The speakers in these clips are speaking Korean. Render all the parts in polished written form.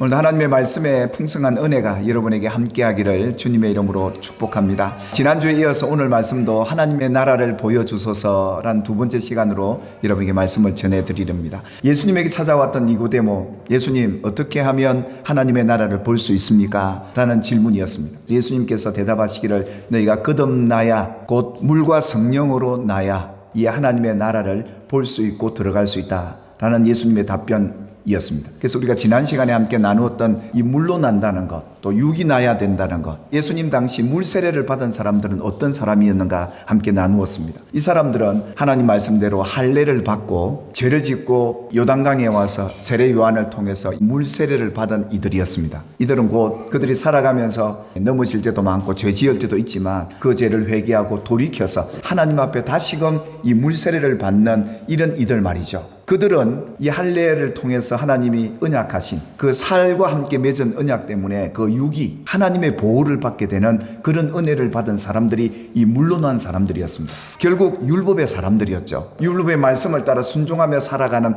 오늘 하나님의 말씀에 풍성한 은혜가 여러분에게 함께하기를 주님의 이름으로 축복합니다. 지난주에 이어서 오늘 말씀도 하나님의 나라를 보여주소서란 두 번째 시간으로 여러분에게 말씀을 전해드리렵니다. 예수님에게 찾아왔던 니고데모, 예수님 어떻게 하면 하나님의 나라를 볼 수 있습니까? 라는 질문이었습니다. 예수님께서 대답하시기를 너희가 거듭나야 곧 물과 성령으로 나야 이 하나님의 나라를 볼 수 있고 들어갈 수 있다 라는 예수님의 답변이었습니다. 그래서 우리가 지난 시간에 함께 나누었던 이 물로 난다는 것, 또 육이 나야 된다는 것, 예수님 당시 물 세례를 받은 사람들은 어떤 사람이었는가 함께 나누었습니다. 이 사람들은 하나님 말씀대로 할례를 받고 죄를 짓고 요단강에 와서 세례 요한을 통해서 물 세례를 받은 이들이었습니다. 이들은 곧 그들이 살아가면서 넘어질 때도 많고 죄 지을 때도 있지만 그 죄를 회개하고 돌이켜서 하나님 앞에 다시금 이 물 세례를 받는 이런 이들 말이죠. 그들은 이 할례를 통해서 하나님이 언약하신 그 살과 함께 맺은 언약 때문에 그 육이 하나님의 보호를 받게 되는 그런 은혜를 받은 사람들이 이 물로 난 사람들이었습니다. 결국 율법의 사람들이었죠. 율법의 말씀을 따라 순종하며 살아가는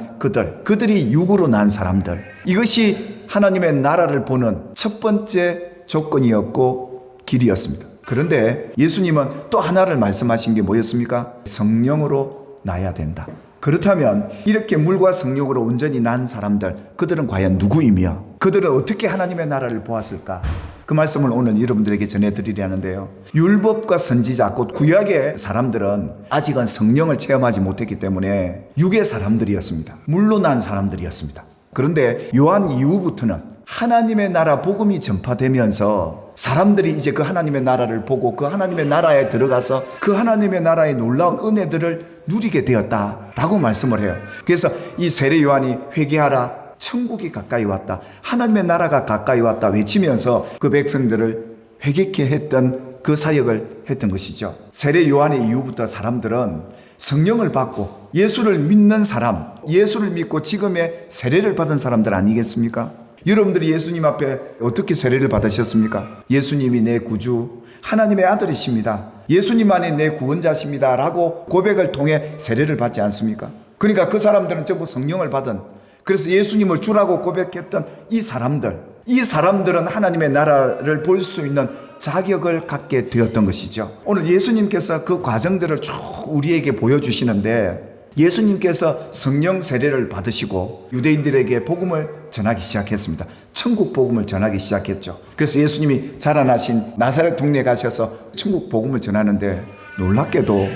그들이 육으로 난 사람들, 이것이 하나님의 나라를 보는 첫 번째 조건이었고 길이었습니다. 그런데 예수님은 또 하나를 말씀하신 게 뭐였습니까? 성령으로 나야 된다. 그렇다면 이렇게 물과 성령으로 온전히 난 사람들, 그들은 과연 누구이며 그들은 어떻게 하나님의 나라를 보았을까? 그 말씀을 오늘 여러분들에게 전해드리려 하는데요. 율법과 선지자, 곧 구약의 사람들은 아직은 성령을 체험하지 못했기 때문에 육의 사람들이었습니다. 물로 난 사람들이었습니다. 그런데 요한 이후부터는 하나님의 나라 복음이 전파되면서 사람들이 이제 그 하나님의 나라를 보고 그 하나님의 나라에 들어가서 그 하나님의 나라의 놀라운 은혜들을 누리게 되었다라고 말씀을 해요. 그래서 이 세례 요한이 회개하라, 천국이 가까이 왔다, 하나님의 나라가 가까이 왔다 외치면서 그 백성들을 회개케 했던 그 사역을 했던 것이죠. 세례 요한의 이후부터 사람들은 성령을 받고 예수를 믿는 사람, 예수를 믿고 지금의 세례를 받은 사람들 아니겠습니까? 여러분들이 예수님 앞에 어떻게 세례를 받으셨습니까? 예수님이 내 구주, 하나님의 아들이십니다, 예수님만이 내 구원자십니다 라고 고백을 통해 세례를 받지 않습니까? 그러니까 그 사람들은 전부 성령을 받은, 그래서 예수님을 주라고 고백했던 이 사람들은 하나님의 나라를 볼 수 있는 자격을 갖게 되었던 것이죠. 오늘 예수님께서 그 과정들을 쭉 우리에게 보여주시는데, 예수님께서 성령 세례를 받으시고 유대인들에게 복음을 전하기 시작했습니다. 천국 복음을 전하기 시작했죠. 그래서 예수님이 자라나신 나사렛 동네에 가셔서 천국 복음을 전하는데, 놀랍게도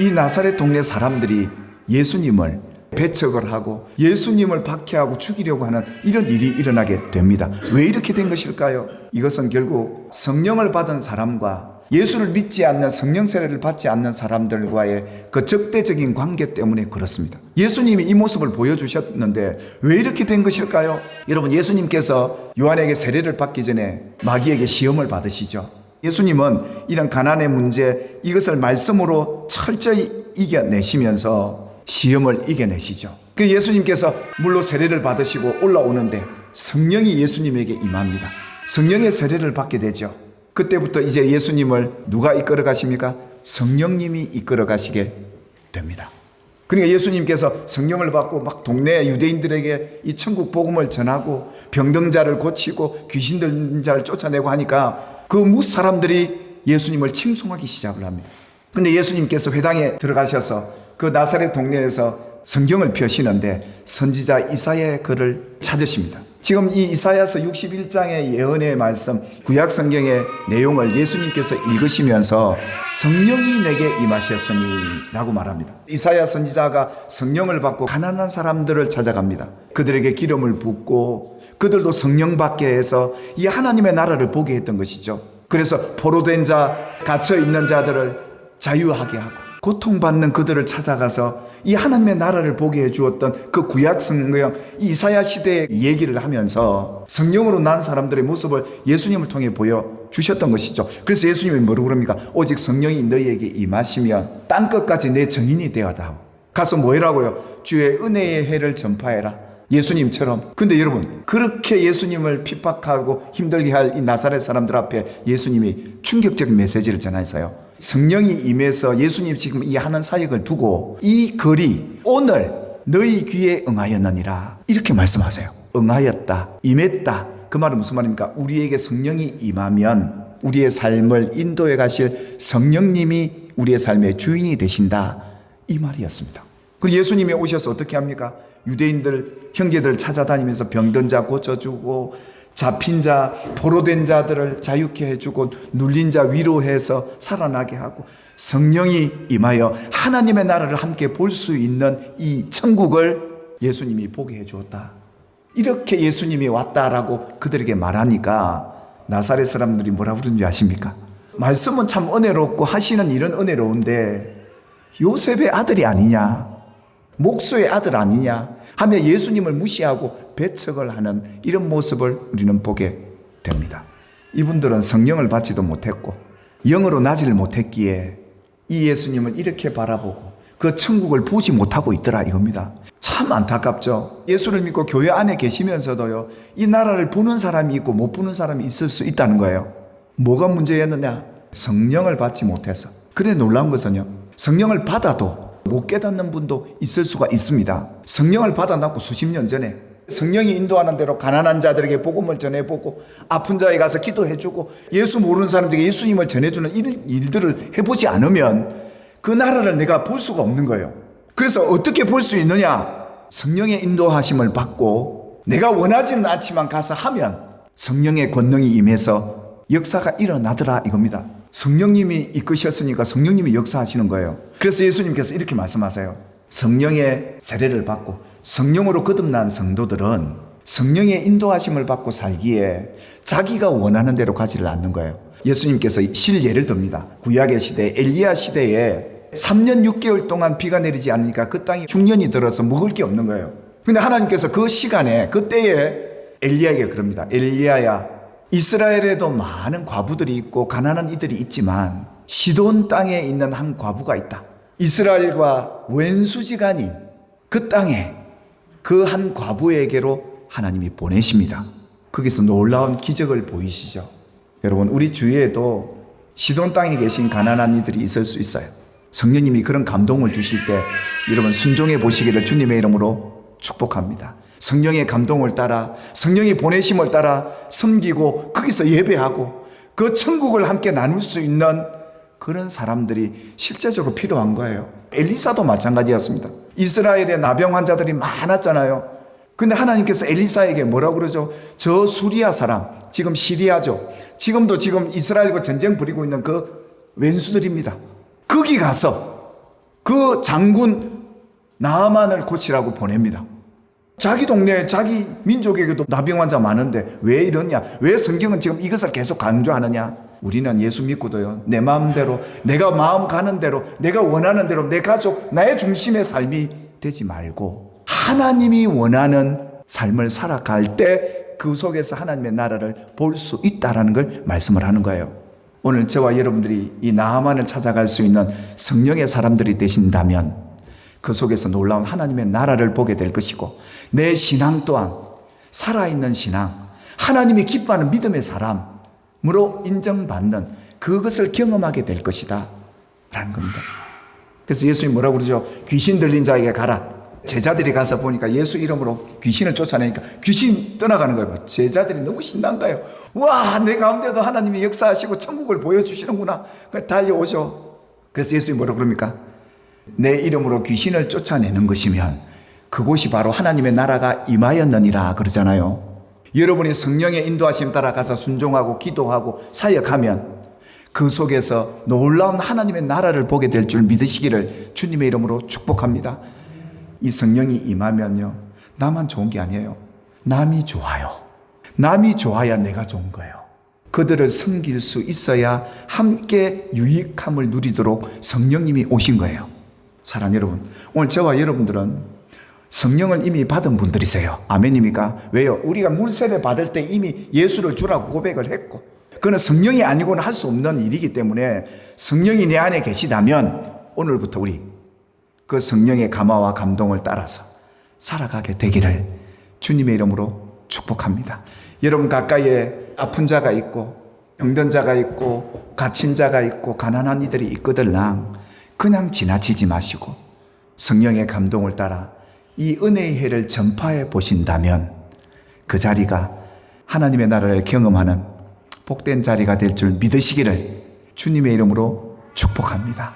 이 나사렛 동네 사람들이 예수님을 배척을 하고 예수님을 박해하고 죽이려고 하는 이런 일이 일어나게 됩니다. 왜 이렇게 된 것일까요? 이것은 결국 성령을 받은 사람과 예수를 믿지 않는, 성령 세례를 받지 않는 사람들과의 그 적대적인 관계 때문에 그렇습니다. 예수님이 이 모습을 보여주셨는데 왜 이렇게 된 것일까요? 여러분, 예수님께서 요한에게 세례를 받기 전에 마귀에게 시험을 받으시죠. 예수님은 이런 가난의 문제, 이것을 말씀으로 철저히 이겨내시면서 시험을 이겨내시죠. 그래서 예수님께서 물로 세례를 받으시고 올라오는데 성령이 예수님에게 임합니다. 성령의 세례를 받게 되죠. 그때부터 이제 예수님을 누가 이끌어 가십니까? 성령님이 이끌어 가시게 됩니다. 그러니까 예수님께서 성령을 받고 막 동네 유대인들에게 이 천국 복음을 전하고 병든 자를 고치고 귀신 들린 자를 쫓아내고 하니까 그 무슨 사람들이 예수님을 칭송하기 시작을 합니다. 근데 예수님께서 회당에 들어가셔서 그 나사렛 동네에서 성경을 펴시는데 선지자 이사야의 글을 찾으십니다. 지금 이 이사야서 61장의 예언의 말씀, 구약 성경의 내용을 예수님께서 읽으시면서 성령이 내게 임하셨으니 라고 말합니다. 이사야 선지자가 성령을 받고 가난한 사람들을 찾아갑니다. 그들에게 기름을 붓고 그들도 성령 받게 해서 이 하나님의 나라를 보게 했던 것이죠. 그래서 포로된 자, 갇혀 있는 자들을 자유하게 하고 고통받는 그들을 찾아가서 이 하나님의 나라를 보게 해주었던 그 구약 성경 이사야 시대의 얘기를 하면서 성령으로 난 사람들의 모습을 예수님을 통해 보여주셨던 것이죠. 그래서 예수님이 뭐라고 그럽니까? 오직 성령이 너희에게 임하시면 땅끝까지 내 증인이 되어다오. 가서 뭐 해라고요? 주의 은혜의 해를 전파해라. 예수님처럼. 근데 여러분, 그렇게 예수님을 핍박하고 힘들게 할 이 나사렛 사람들 앞에 예수님이 충격적인 메시지를 전하셔요. 성령이 임해서 예수님 지금 이 하는 사역을 두고 이 글이 오늘 너희 귀에 응하였느니라 이렇게 말씀하세요. 응하였다, 임했다. 그 말은 무슨 말입니까? 우리에게 성령이 임하면 우리의 삶을 인도해 가실 성령님이 우리의 삶의 주인이 되신다, 이 말이었습니다. 그리고 예수님이 오셔서 어떻게 합니까? 유대인들, 형제들 찾아다니면서 병든 자 고쳐주고, 잡힌 자, 포로된 자들을 자유케 해주고, 눌린 자 위로해서 살아나게 하고, 성령이 임하여 하나님의 나라를 함께 볼 수 있는 이 천국을 예수님이 보게 해주었다. 이렇게 예수님이 왔다라고 그들에게 말하니까 나사렛 사람들이 뭐라 그러는지 아십니까? 말씀은 참 은혜롭고 하시는 일은 은혜로운데 요셉의 아들이 아니냐, 목수의 아들 아니냐 하며 예수님을 무시하고 배척을 하는 이런 모습을 우리는 보게 됩니다. 이분들은 성령을 받지도 못했고 영으로 나지를 못했기에 이 예수님을 이렇게 바라보고 그 천국을 보지 못하고 있더라, 이겁니다. 참 안타깝죠. 예수를 믿고 교회 안에 계시면서도요, 이 나라를 보는 사람이 있고 못 보는 사람이 있을 수 있다는 거예요. 뭐가 문제였느냐? 성령을 받지 못해서. 그래 놀라운 것은요, 성령을 받아도 못 깨닫는 분도 있을 수가 있습니다. 성령을 받아놨고 수십 년 전에 성령이 인도하는 대로 가난한 자들에게 복음을 전해보고, 아픈 자에 가서 기도해주고, 예수 모르는 사람들에게 예수님을 전해주는 일들을 해보지 않으면 그 나라를 내가 볼 수가 없는 거예요. 그래서 어떻게 볼 수 있느냐? 성령의 인도하심을 받고 내가 원하지는 않지만 가서 하면 성령의 권능이 임해서 역사가 일어나더라, 이겁니다. 성령님이 이끄셨으니까 성령님이 역사하시는 거예요. 그래서 예수님께서 이렇게 말씀하세요. 성령의 세례를 받고 성령으로 거듭난 성도들은 성령의 인도하심을 받고 살기에 자기가 원하는 대로 가지를 않는 거예요. 예수님께서 실예를 듭니다. 구약의 시대, 엘리야 시대에 3년 6개월 동안 비가 내리지 않으니까 그 땅이 흉년이 들어서 먹을 게 없는 거예요. 근데 하나님께서 그 시간에, 그때에 엘리야에게 그럽니다. 엘리야야, 이스라엘에도 많은 과부들이 있고 가난한 이들이 있지만 시돈 땅에 있는 한 과부가 있다. 이스라엘과 왼수지간인 그 땅에 그 한 과부에게로 하나님이 보내십니다. 거기서 놀라운 기적을 보이시죠. 여러분, 우리 주위에도 시돈 땅에 계신 가난한 이들이 있을 수 있어요. 성령님이 그런 감동을 주실 때 여러분 순종해 보시기를 주님의 이름으로 축복합니다. 성령의 감동을 따라, 성령이 보내심을 따라 섬기고 거기서 예배하고 그 천국을 함께 나눌 수 있는 그런 사람들이 실제적으로 필요한 거예요. 엘리사도 마찬가지였습니다. 이스라엘에 나병 환자들이 많았잖아요. 근데 하나님께서 엘리사에게 뭐라고 그러죠? 저 수리아 사람, 지금 시리아죠. 지금 이스라엘과 전쟁 벌이고 있는 그 왼수들입니다. 거기 가서 그 장군 나아만을 고치라고 보냅니다. 자기 동네, 자기 민족에게도 나병 환자 많은데 왜 이러냐? 왜 성경은 지금 이것을 계속 강조하느냐? 우리는 예수 믿고도요, 내 마음대로, 내가 마음 가는 대로, 내가 원하는 대로 내 가족, 나의 중심의 삶이 되지 말고 하나님이 원하는 삶을 살아갈 때 그 속에서 하나님의 나라를 볼 수 있다라는 걸 말씀을 하는 거예요. 오늘 저와 여러분들이 이 나아만을 찾아갈 수 있는 성령의 사람들이 되신다면 그 속에서 놀라운 하나님의 나라를 보게 될 것이고, 내 신앙 또한 살아있는 신앙, 하나님이 기뻐하는 믿음의 사람으로 인정받는 그것을 경험하게 될 것이다 라는 겁니다. 그래서 예수님이 뭐라고 그러죠? 귀신 들린 자에게 가라. 제자들이 가서 보니까 예수 이름으로 귀신을 쫓아내니까 귀신 떠나가는 거예요. 제자들이 너무 신난 거예요. 와, 내 가운데도 하나님이 역사하시고 천국을 보여주시는구나. 달려오죠. 그래서 예수님이 뭐라고 그럽니까? 내 이름으로 귀신을 쫓아내는 것이면 그곳이 바로 하나님의 나라가 임하였느니라 그러잖아요. 여러분이 성령의 인도하심 따라 가서 순종하고 기도하고 사역하면 그 속에서 놀라운 하나님의 나라를 보게 될 줄 믿으시기를 주님의 이름으로 축복합니다. 이 성령이 임하면요, 나만 좋은 게 아니에요. 남이 좋아요. 남이 좋아야 내가 좋은 거예요. 그들을 섬길 수 있어야 함께 유익함을 누리도록 성령님이 오신 거예요. 사랑하는 여러분, 오늘 저와 여러분들은 성령을 이미 받은 분들이세요. 아멘입니까? 왜요? 우리가 물세례 받을 때 이미 예수를 주라고 고백을 했고, 그건 성령이 아니고는 할 수 없는 일이기 때문에 성령이 내 안에 계시다면 오늘부터 우리 그 성령의 감화와 감동을 따라서 살아가게 되기를 주님의 이름으로 축복합니다. 여러분 가까이에 아픈 자가 있고 병든 자가 있고 갇힌 자가 있고 가난한 이들이 있거들랑 그냥 지나치지 마시고 성령의 감동을 따라 이 은혜의 해를 전파해 보신다면 그 자리가 하나님의 나라를 경험하는 복된 자리가 될 줄 믿으시기를 주님의 이름으로 축복합니다.